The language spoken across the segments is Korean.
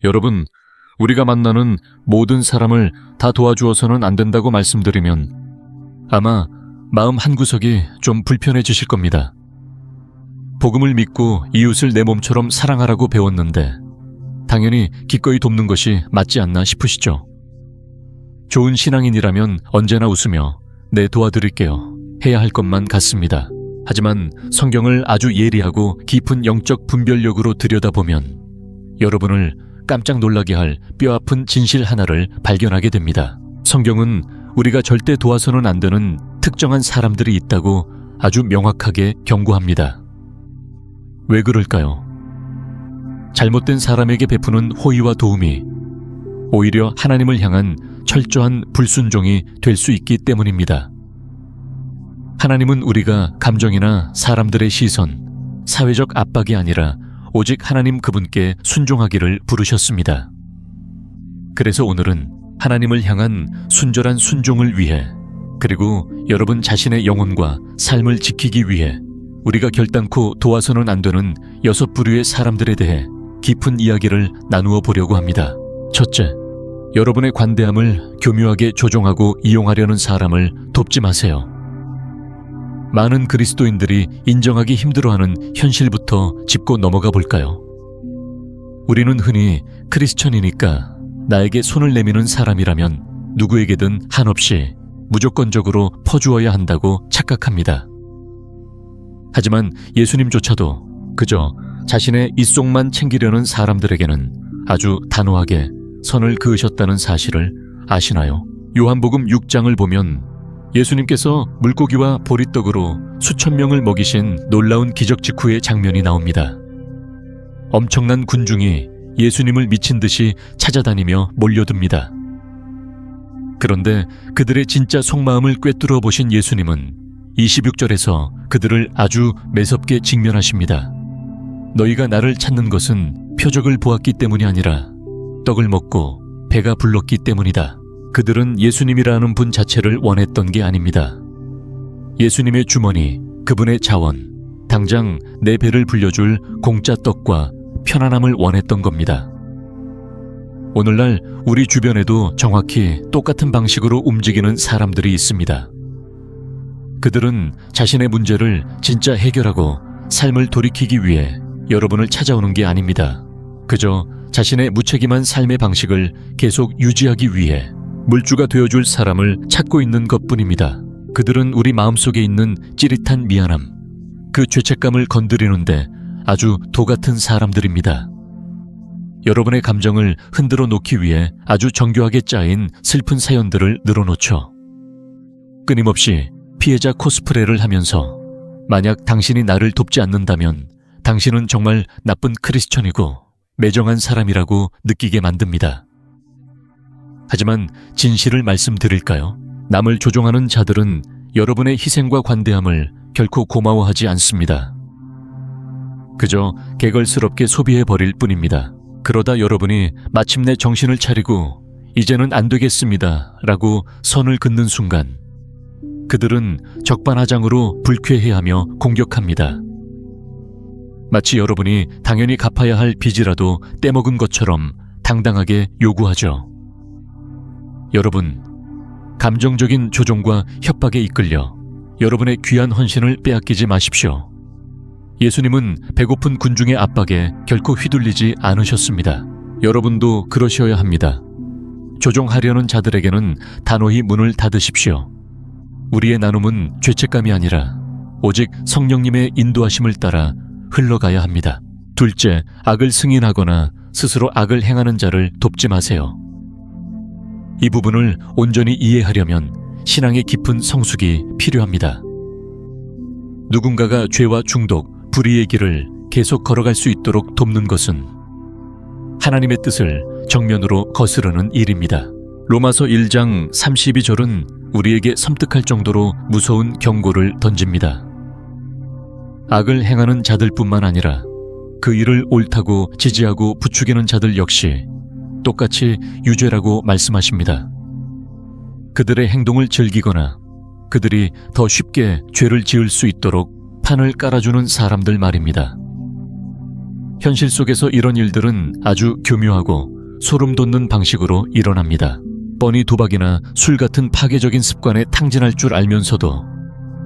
여러분, 우리가 만나는 모든 사람을 다 도와주어서는 안 된다고 말씀드리면 아마 마음 한구석이 좀 불편해지실 겁니다. 복음을 믿고 이웃을 내 몸처럼 사랑하라고 배웠는데 당연히 기꺼이 돕는 것이 맞지 않나 싶으시죠? 좋은 신앙인이라면 언제나 웃으며 네, 도와드릴게요 해야 할 것만 같습니다. 하지만 성경을 아주 예리하고 깊은 영적 분별력으로 들여다보면 여러분을 깜짝 놀라게 할 뼈아픈 진실 하나를 발견하게 됩니다. 성경은 우리가 절대 도와서는 안 되는 특정한 사람들이 있다고 아주 명확하게 경고합니다. 왜 그럴까요? 잘못된 사람에게 베푸는 호의와 도움이 오히려 하나님을 향한 철저한 불순종이 될 수 있기 때문입니다. 하나님은 우리가 감정이나 사람들의 시선, 사회적 압박이 아니라 오직 하나님 그분께 순종하기를 부르셨습니다. 그래서 오늘은 하나님을 향한 순절한 순종을 위해, 그리고 여러분 자신의 영혼과 삶을 지키기 위해 우리가 결단코 도와서는 안 되는 6부류의 사람들에 대해 깊은 이야기를 나누어 보려고 합니다. 첫째, 여러분의 관대함을 교묘하게 조종하고 이용하려는 사람을 돕지 마세요. 많은 그리스도인들이 인정하기 힘들어하는 현실부터 짚고 넘어가 볼까요? 우리는 흔히 크리스천이니까 나에게 손을 내미는 사람이라면 누구에게든 한없이 무조건적으로 퍼주어야 한다고 착각합니다. 하지만 예수님조차도 그저 자신의 입속만 챙기려는 사람들에게는 아주 단호하게 선을 그으셨다는 사실을 아시나요? 요한복음 6장을 보면 예수님께서 물고기와 보리떡으로 수천 명을 먹이신 놀라운 기적 직후의 장면이 나옵니다. 엄청난 군중이 예수님을 미친 듯이 찾아다니며 몰려듭니다. 그런데 그들의 진짜 속마음을 꿰뚫어 보신 예수님은 26절에서 그들을 아주 매섭게 직면하십니다. 너희가 나를 찾는 것은 표적을 보았기 때문이 아니라 떡을 먹고 배가 불렀기 때문이다. 그들은 예수님이라는 분 자체를 원했던 게 아닙니다. 예수님의 주머니, 그분의 자원, 당장 내 배를 불려줄 공짜 떡과 편안함을 원했던 겁니다. 오늘날 우리 주변에도 정확히 똑같은 방식으로 움직이는 사람들이 있습니다. 그들은 자신의 문제를 진짜 해결하고 삶을 돌이키기 위해 여러분을 찾아오는 게 아닙니다. 그저 자신의 무책임한 삶의 방식을 계속 유지하기 위해 물주가 되어줄 사람을 찾고 있는 것뿐입니다. 그들은 우리 마음속에 있는 찌릿한 미안함, 그 죄책감을 건드리는데 아주 도같은 사람들입니다. 여러분의 감정을 흔들어 놓기 위해 아주 정교하게 짜인 슬픈 사연들을 늘어놓죠. 끊임없이 피해자 코스프레를 하면서 만약 당신이 나를 돕지 않는다면 당신은 정말 나쁜 크리스천이고 매정한 사람이라고 느끼게 만듭니다. 하지만 진실을 말씀드릴까요? 남을 조종하는 자들은 여러분의 희생과 관대함을 결코 고마워하지 않습니다. 그저 개걸스럽게 소비해버릴 뿐입니다. 그러다 여러분이 마침내 정신을 차리고 이제는 안 되겠습니다 라고 선을 긋는 순간 그들은 적반하장으로 불쾌해하며 공격합니다. 마치 여러분이 당연히 갚아야 할 빚이라도 떼먹은 것처럼 당당하게 요구하죠. 여러분, 감정적인 조종과 협박에 이끌려 여러분의 귀한 헌신을 빼앗기지 마십시오. 예수님은 배고픈 군중의 압박에 결코 휘둘리지 않으셨습니다. 여러분도 그러셔야 합니다. 조종하려는 자들에게는 단호히 문을 닫으십시오. 우리의 나눔은 죄책감이 아니라 오직 성령님의 인도하심을 따라 흘러가야 합니다. 둘째, 악을 승인하거나 스스로 악을 행하는 자를 돕지 마세요. 이 부분을 온전히 이해하려면 신앙의 깊은 성숙이 필요합니다. 누군가가 죄와 중독, 불의의 길을 계속 걸어갈 수 있도록 돕는 것은 하나님의 뜻을 정면으로 거스르는 일입니다. 로마서 1장 32절은 우리에게 섬뜩할 정도로 무서운 경고를 던집니다. 악을 행하는 자들뿐만 아니라 그 일을 옳다고 지지하고 부추기는 자들 역시 똑같이 유죄라고 말씀하십니다. 그들의 행동을 즐기거나 그들이 더 쉽게 죄를 지을 수 있도록 판을 깔아주는 사람들 말입니다. 현실 속에서 이런 일들은 아주 교묘하고 소름 돋는 방식으로 일어납니다. 뻔히 도박이나 술 같은 파괴적인 습관에 탕진할 줄 알면서도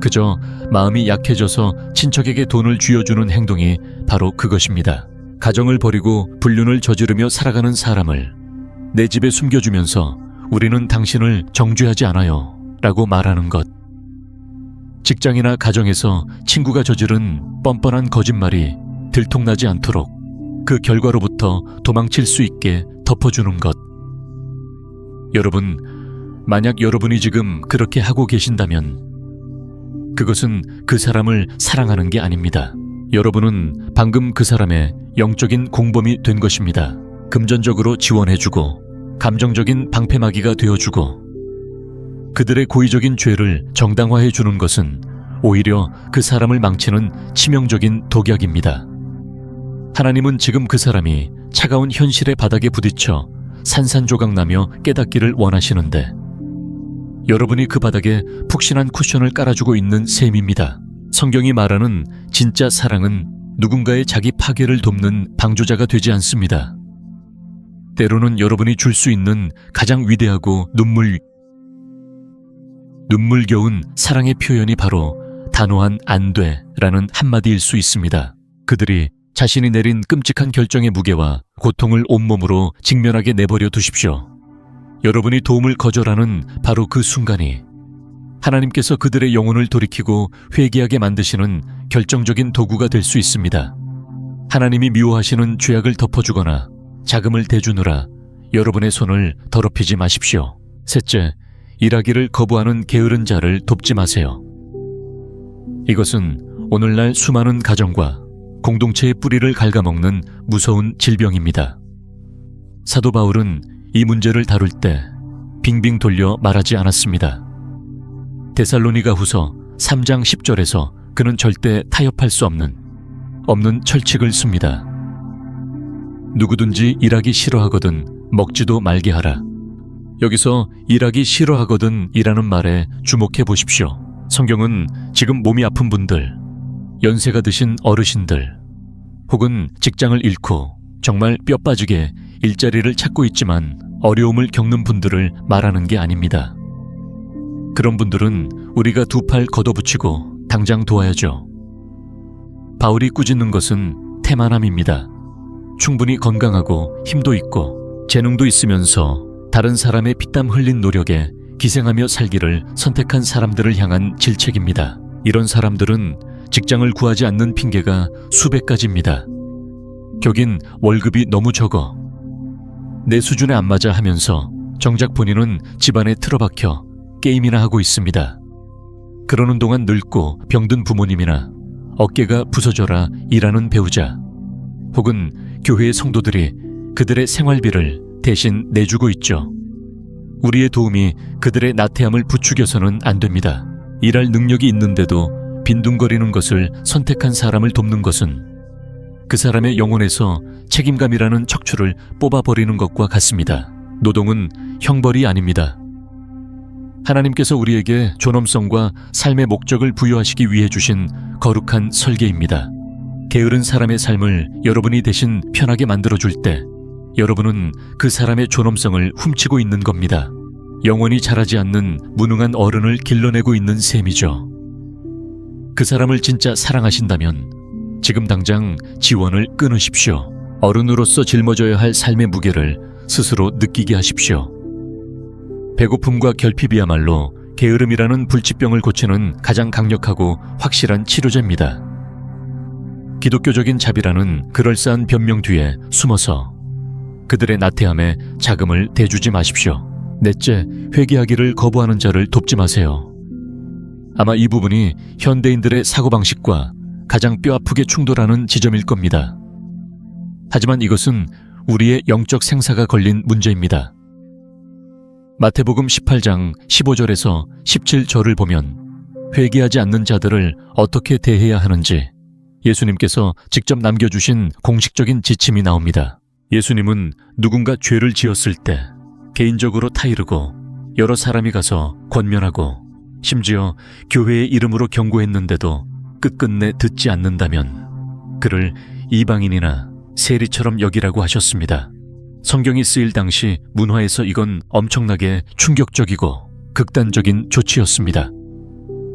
그저 마음이 약해져서 친척에게 돈을 쥐어주는 행동이 바로 그것입니다. 가정을 버리고 불륜을 저지르며 살아가는 사람을 내 집에 숨겨주면서 우리는 당신을 정죄하지 않아요 라고 말하는 것. 직장이나 가정에서 친구가 저지른 뻔뻔한 거짓말이 들통나지 않도록 그 결과로부터 도망칠 수 있게 덮어주는 것. 여러분, 만약 여러분이 지금 그렇게 하고 계신다면 그것은 그 사람을 사랑하는 게 아닙니다. 여러분은 방금 그 사람의 영적인 공범이 된 것입니다. 금전적으로 지원해주고 감정적인 방패막이가 되어주고 그들의 고의적인 죄를 정당화해주는 것은 오히려 그 사람을 망치는 치명적인 독약입니다. 하나님은 지금 그 사람이 차가운 현실의 바닥에 부딪혀 산산조각나며 깨닫기를 원하시는데 여러분이 그 바닥에 푹신한 쿠션을 깔아주고 있는 셈입니다. 성경이 말하는 진짜 사랑은 누군가의 자기 파괴를 돕는 방조자가 되지 않습니다. 때로는 여러분이 줄 수 있는 가장 위대하고 눈물겨운 사랑의 표현이 바로 단호한 안 돼라는 한마디일 수 있습니다. 그들이 자신이 내린 끔찍한 결정의 무게와 고통을 온몸으로 직면하게 내버려 두십시오. 여러분이 도움을 거절하는 바로 그 순간이 하나님께서 그들의 영혼을 돌이키고 회개하게 만드시는 결정적인 도구가 될 수 있습니다. 하나님이 미워하시는 죄악을 덮어주거나 자금을 대주느라 여러분의 손을 더럽히지 마십시오. 셋째, 일하기를 거부하는 게으른 자를 돕지 마세요. 이것은 오늘날 수많은 가정과 공동체의 뿌리를 갉아먹는 무서운 질병입니다. 사도 바울은 이 문제를 다룰 때 빙빙 돌려 말하지 않았습니다. 데살로니가 후서 3장 10절에서 그는 절대 타협할 수 없는 철칙을 씁니다. 누구든지 일하기 싫어하거든 먹지도 말게 하라. 여기서 일하기 싫어하거든 이라는 말에 주목해 보십시오. 성경은 지금 몸이 아픈 분들, 연세가 드신 어르신들, 혹은 직장을 잃고 정말 뼈 빠지게 일자리를 찾고 있지만 어려움을 겪는 분들을 말하는 게 아닙니다. 그런 분들은 우리가 두 팔 걷어붙이고 당장 도와야죠. 바울이 꾸짖는 것은 태만함입니다. 충분히 건강하고 힘도 있고 재능도 있으면서 다른 사람의 피땀 흘린 노력에 기생하며 살기를 선택한 사람들을 향한 질책입니다. 이런 사람들은 직장을 구하지 않는 핑계가 수백 가지입니다. 격인 월급이 너무 적어, 내 수준에 안 맞아 하면서 정작 본인은 집안에 틀어박혀 게임이나 하고 있습니다. 그러는 동안 늙고 병든 부모님이나 어깨가 부서져라 일하는 배우자, 혹은 교회의 성도들이 그들의 생활비를 대신 내주고 있죠. 우리의 도움이 그들의 나태함을 부추겨서는 안 됩니다. 일할 능력이 있는데도 빈둥거리는 것을 선택한 사람을 돕는 것은 그 사람의 영혼에서 책임감이라는 척추를 뽑아버리는 것과 같습니다. 노동은 형벌이 아닙니다. 하나님께서 우리에게 존엄성과 삶의 목적을 부여하시기 위해 주신 거룩한 설계입니다. 게으른 사람의 삶을 여러분이 대신 편하게 만들어줄 때 여러분은 그 사람의 존엄성을 훔치고 있는 겁니다. 영원히 자라지 않는 무능한 어른을 길러내고 있는 셈이죠. 그 사람을 진짜 사랑하신다면 지금 당장 지원을 끊으십시오. 어른으로서 짊어져야 할 삶의 무게를 스스로 느끼게 하십시오. 배고픔과 결핍이야말로 게으름이라는 불치병을 고치는 가장 강력하고 확실한 치료제입니다. 기독교적인 자비라는 그럴싸한 변명 뒤에 숨어서 그들의 나태함에 자금을 대주지 마십시오. 넷째, 회개하기를 거부하는 자를 돕지 마세요. 아마 이 부분이 현대인들의 사고방식과 가장 뼈아프게 충돌하는 지점일 겁니다. 하지만 이것은 우리의 영적 생사가 걸린 문제입니다. 마태복음 18장 15절에서 17절을 보면 회개하지 않는 자들을 어떻게 대해야 하는지 예수님께서 직접 남겨주신 공식적인 지침이 나옵니다. 예수님은 누군가 죄를 지었을 때 개인적으로 타이르고 여러 사람이 가서 권면하고 심지어 교회의 이름으로 경고했는데도 끝끝내 듣지 않는다면 그를 이방인이나 세리처럼 여기라고 하셨습니다. 성경이 쓰일 당시 문화에서 이건 엄청나게 충격적이고 극단적인 조치였습니다.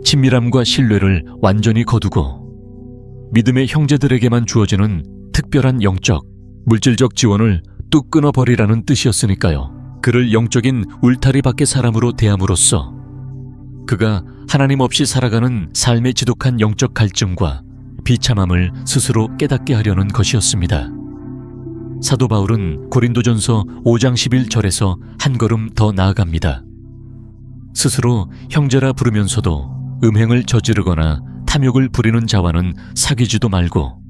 친밀함과 신뢰를 완전히 거두고 믿음의 형제들에게만 주어지는 특별한 영적, 물질적 지원을 뚝 끊어버리라는 뜻이었으니까요. 그를 영적인 울타리 밖의 사람으로 대함으로써 그가 하나님 없이 살아가는 삶의 지독한 영적 갈증과 비참함을 스스로 깨닫게 하려는 것이었습니다. 사도 바울은 고린도전서 5장 11절에서 한 걸음 더 나아갑니다. 스스로 형제라 부르면서도 음행을 저지르거나 탐욕을 부리는 자와는 사귀지도 말고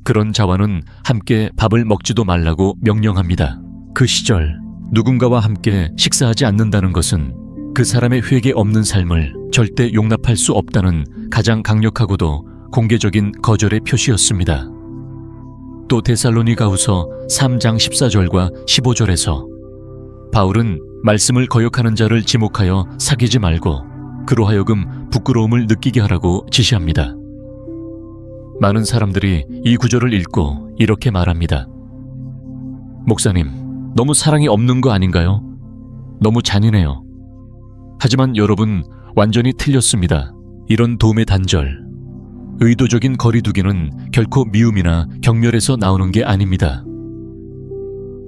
그런 자와는 함께 밥을 먹지도 말라고 명령합니다. 그 시절 누군가와 함께 식사하지 않는다는 것은 그 사람의 회개 없는 삶을 절대 용납할 수 없다는 가장 강력하고도 공개적인 거절의 표시였습니다. 또 데살로니가후서 3장 14절과 15절에서 바울은 말씀을 거역하는 자를 지목하여 사귀지 말고 그로 하여금 부끄러움을 느끼게 하라고 지시합니다. 많은 사람들이 이 구절을 읽고 이렇게 말합니다. 목사님, 너무 사랑이 없는 거 아닌가요? 너무 잔인해요. 하지만 여러분, 완전히 틀렸습니다. 이런 도움의 단절, 의도적인 거리두기는 결코 미움이나 경멸에서 나오는 게 아닙니다.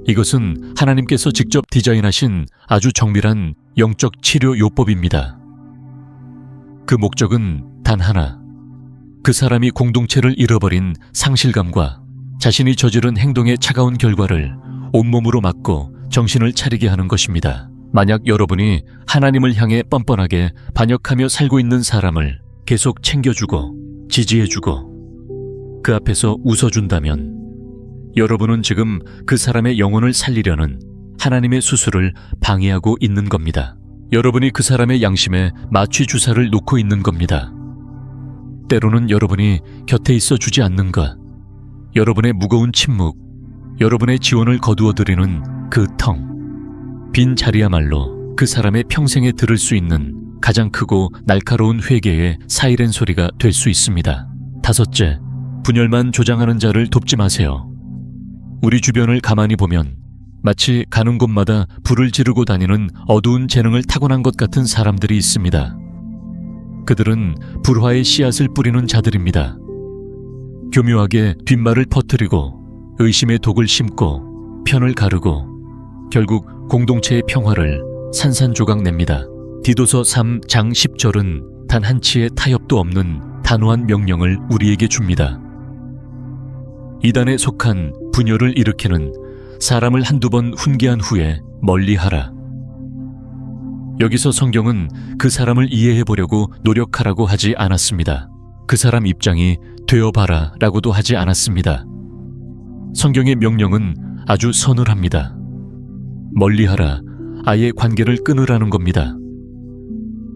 이것은 하나님께서 직접 디자인하신 아주 정밀한 영적 치료 요법입니다. 그 목적은 단 하나, 그 사람이 공동체를 잃어버린 상실감과 자신이 저지른 행동의 차가운 결과를 온몸으로 막고 정신을 차리게 하는 것입니다. 만약 여러분이 하나님을 향해 뻔뻔하게 반역하며 살고 있는 사람을 계속 챙겨주고 지지해주고 그 앞에서 웃어준다면 여러분은 지금 그 사람의 영혼을 살리려는 하나님의 수술을 방해하고 있는 겁니다. 여러분이 그 사람의 양심에 마취 주사를 놓고 있는 겁니다. 때로는 여러분이 곁에 있어 주지 않는 것, 여러분의 무거운 침묵, 여러분의 지원을 거두어드리는 그 텅, 빈 자리야말로 그 사람의 평생에 들을 수 있는 가장 크고 날카로운 회개의 사이렌 소리가 될 수 있습니다. 다섯째, 분열만 조장하는 자를 돕지 마세요. 우리 주변을 가만히 보면 마치 가는 곳마다 불을 지르고 다니는 어두운 재능을 타고난 것 같은 사람들이 있습니다. 그들은 불화의 씨앗을 뿌리는 자들입니다. 교묘하게 뒷말을 퍼뜨리고 의심의 독을 심고 편을 가르고 결국 공동체의 평화를 산산조각 냅니다. 디도서 3장 10절은 단 한치의 타협도 없는 단호한 명령을 우리에게 줍니다. 이단에 속한 분열을 일으키는 사람을 한두 번 훈계한 후에 멀리하라. 여기서 성경은 그 사람을 이해해보려고 노력하라고 하지 않았습니다. 그 사람 입장이 되어봐라 라고도 하지 않았습니다. 성경의 명령은 아주 서늘합니다. 멀리하라, 아예 관계를 끊으라는 겁니다.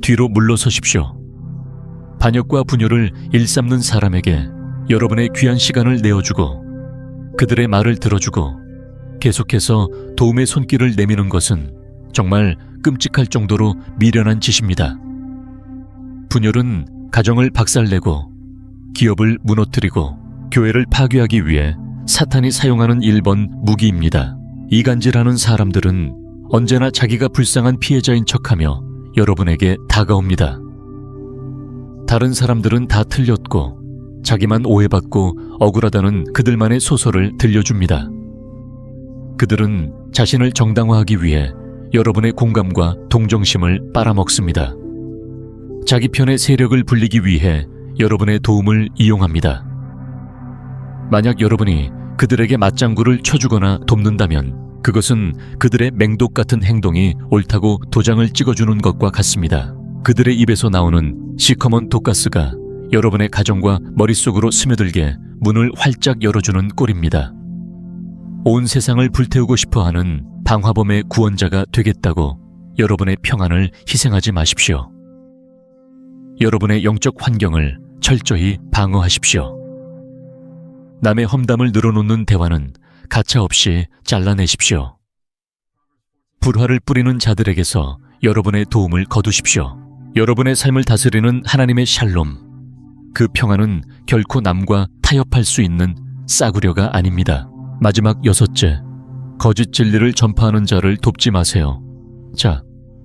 뒤로 물러서십시오. 반역과 분열을 일삼는 사람에게 여러분의 귀한 시간을 내어주고 그들의 말을 들어주고 계속해서 도움의 손길을 내미는 것은 정말 끔찍할 정도로 미련한 짓입니다. 분열은 가정을 박살내고 기업을 무너뜨리고 교회를 파괴하기 위해 사탄이 사용하는 1번 무기입니다. 이간질하는 사람들은 언제나 자기가 불쌍한 피해자인 척하며 여러분에게 다가옵니다. 다른 사람들은 다 틀렸고 자기만 오해받고 억울하다는 그들만의 소설을 들려줍니다. 그들은 자신을 정당화하기 위해 여러분의 공감과 동정심을 빨아먹습니다. 자기 편의 세력을 불리기 위해 여러분의 도움을 이용합니다. 만약 여러분이 그들에게 맞장구를 쳐주거나 돕는다면 그것은 그들의 맹독 같은 행동이 옳다고 도장을 찍어주는 것과 같습니다. 그들의 입에서 나오는 시커먼 독가스가 여러분의 가정과 머릿속으로 스며들게 문을 활짝 열어주는 꼴입니다. 온 세상을 불태우고 싶어하는 방화범의 구원자가 되겠다고 여러분의 평안을 희생하지 마십시오. 여러분의 영적 환경을 철저히 방어하십시오. 남의 험담을 늘어놓는 대화는 가차없이 잘라내십시오. 불화를 뿌리는 자들에게서 여러분의 도움을 거두십시오. 여러분의 삶을 다스리는 하나님의 샬롬, 그 평안은 결코 남과 타협할 수 있는 싸구려가 아닙니다. 마지막 여섯째, 거짓 진리를 전파하는 자를 돕지 마세요. 자,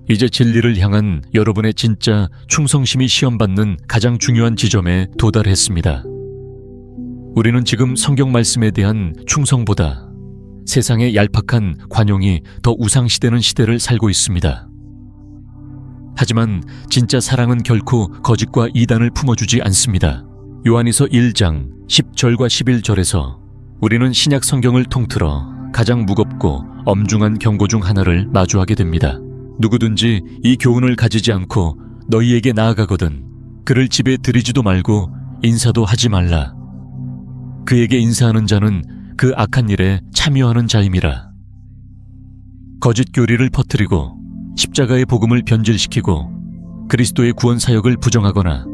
이제 진리를 향한 여러분의 진짜 충성심이 시험받는 가장 중요한 지점에 도달했습니다. 우리는 지금 성경 말씀에 대한 충성보다 세상의 얄팍한 관용이 더 우상시되는 시대를 살고 있습니다. 하지만 진짜 사랑은 결코 거짓과 이단을 품어주지 않습니다. 요한일서 1장 10절과 11절에서 우리는 신약 성경을 통틀어 가장 무겁고 엄중한 경고 중 하나를 마주하게 됩니다. 누구든지 이 교훈을 가지지 않고 너희에게 나아가거든 그를 집에 들이지도 말고 인사도 하지 말라. 그에게 인사하는 자는 그 악한 일에 참여하는 자임이라. 거짓 교리를 퍼뜨리고 십자가의 복음을 변질시키고 그리스도의 구원 사역을 부정하거나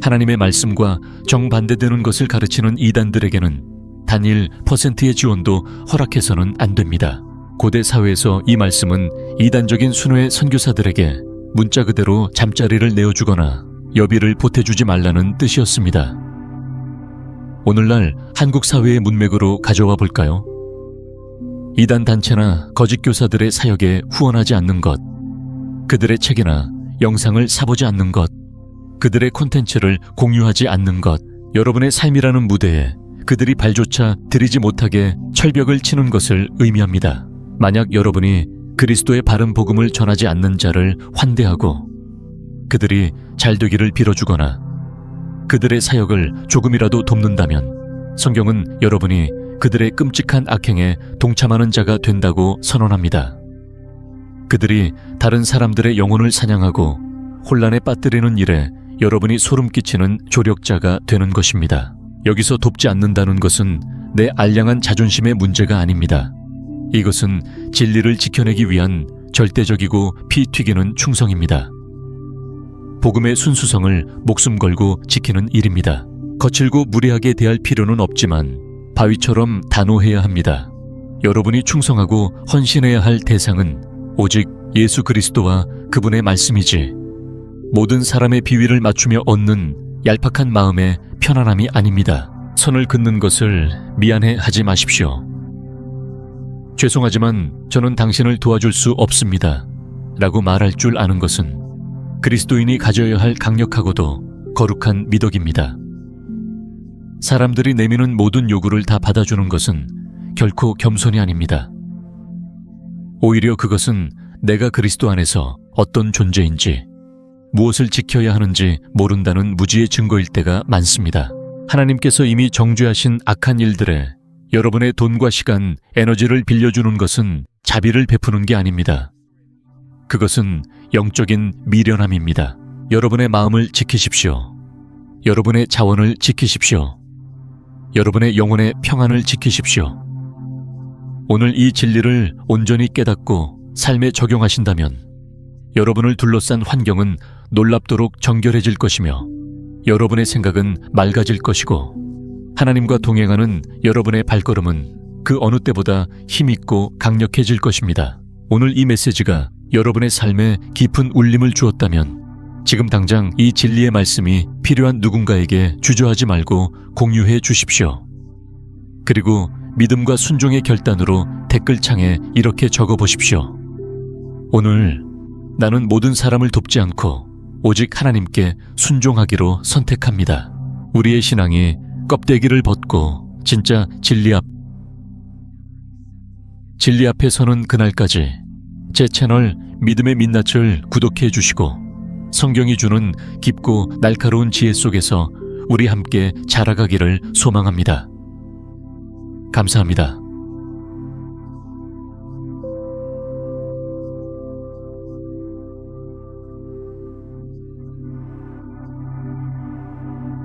하나님의 말씀과 정반대되는 것을 가르치는 이단들에게는 단 1%의 지원도 허락해서는 안 됩니다. 고대 사회에서 이 말씀은 이단적인 순회 선교사들에게 문자 그대로 잠자리를 내어주거나 여비를 보태주지 말라는 뜻이었습니다. 오늘날 한국 사회의 문맥으로 가져와 볼까요? 이단 단체나 거짓 교사들의 사역에 후원하지 않는 것, 그들의 책이나 영상을 사보지 않는 것, 그들의 콘텐츠를 공유하지 않는 것, 여러분의 삶이라는 무대에 그들이 발조차 들이지 못하게 철벽을 치는 것을 의미합니다. 만약 여러분이 그리스도의 바른 복음을 전하지 않는 자를 환대하고 그들이 잘되기를 빌어주거나 그들의 사역을 조금이라도 돕는다면 성경은 여러분이 그들의 끔찍한 악행에 동참하는 자가 된다고 선언합니다. 그들이 다른 사람들의 영혼을 사냥하고 혼란에 빠뜨리는 일에 여러분이 소름 끼치는 조력자가 되는 것입니다. 여기서 돕지 않는다는 것은 내 알량한 자존심의 문제가 아닙니다. 이것은 진리를 지켜내기 위한 절대적이고 피 튀기는 충성입니다. 복음의 순수성을 목숨 걸고 지키는 일입니다. 거칠고 무례하게 대할 필요는 없지만 바위처럼 단호해야 합니다. 여러분이 충성하고 헌신해야 할 대상은 오직 예수 그리스도와 그분의 말씀이지 모든 사람의 비위를 맞추며 얻는 얄팍한 마음의 편안함이 아닙니다. 선을 긋는 것을 미안해 하지 마십시오. 죄송하지만 저는 당신을 도와줄 수 없습니다. 라고 말할 줄 아는 것은 그리스도인이 가져야 할 강력하고도 거룩한 미덕입니다. 사람들이 내미는 모든 요구를 다 받아주는 것은 결코 겸손이 아닙니다. 오히려 그것은 내가 그리스도 안에서 어떤 존재인지, 무엇을 지켜야 하는지 모른다는 무지의 증거일 때가 많습니다. 하나님께서 이미 정죄하신 악한 일들에 여러분의 돈과 시간, 에너지를 빌려주는 것은 자비를 베푸는 게 아닙니다. 그것은 영적인 미련함입니다. 여러분의 마음을 지키십시오. 여러분의 자원을 지키십시오. 여러분의 영혼의 평안을 지키십시오. 오늘 이 진리를 온전히 깨닫고 삶에 적용하신다면 여러분을 둘러싼 환경은 놀랍도록 정결해질 것이며 여러분의 생각은 맑아질 것이고 하나님과 동행하는 여러분의 발걸음은 그 어느 때보다 힘있고 강력해질 것입니다. 오늘 이 메시지가 여러분의 삶에 깊은 울림을 주었다면 지금 당장 이 진리의 말씀이 필요한 누군가에게 주저하지 말고 공유해 주십시오. 그리고 믿음과 순종의 결단으로 댓글창에 이렇게 적어보십시오. 오늘 나는 모든 사람을 돕지 않고 오직 하나님께 순종하기로 선택합니다. 우리의 신앙이 껍데기를 벗고 진짜 진리 앞에 서는 그날까지 제 채널 믿음의 민낯을 구독해 주시고 성경이 주는 깊고 날카로운 지혜 속에서 우리 함께 자라가기를 소망합니다. 감사합니다.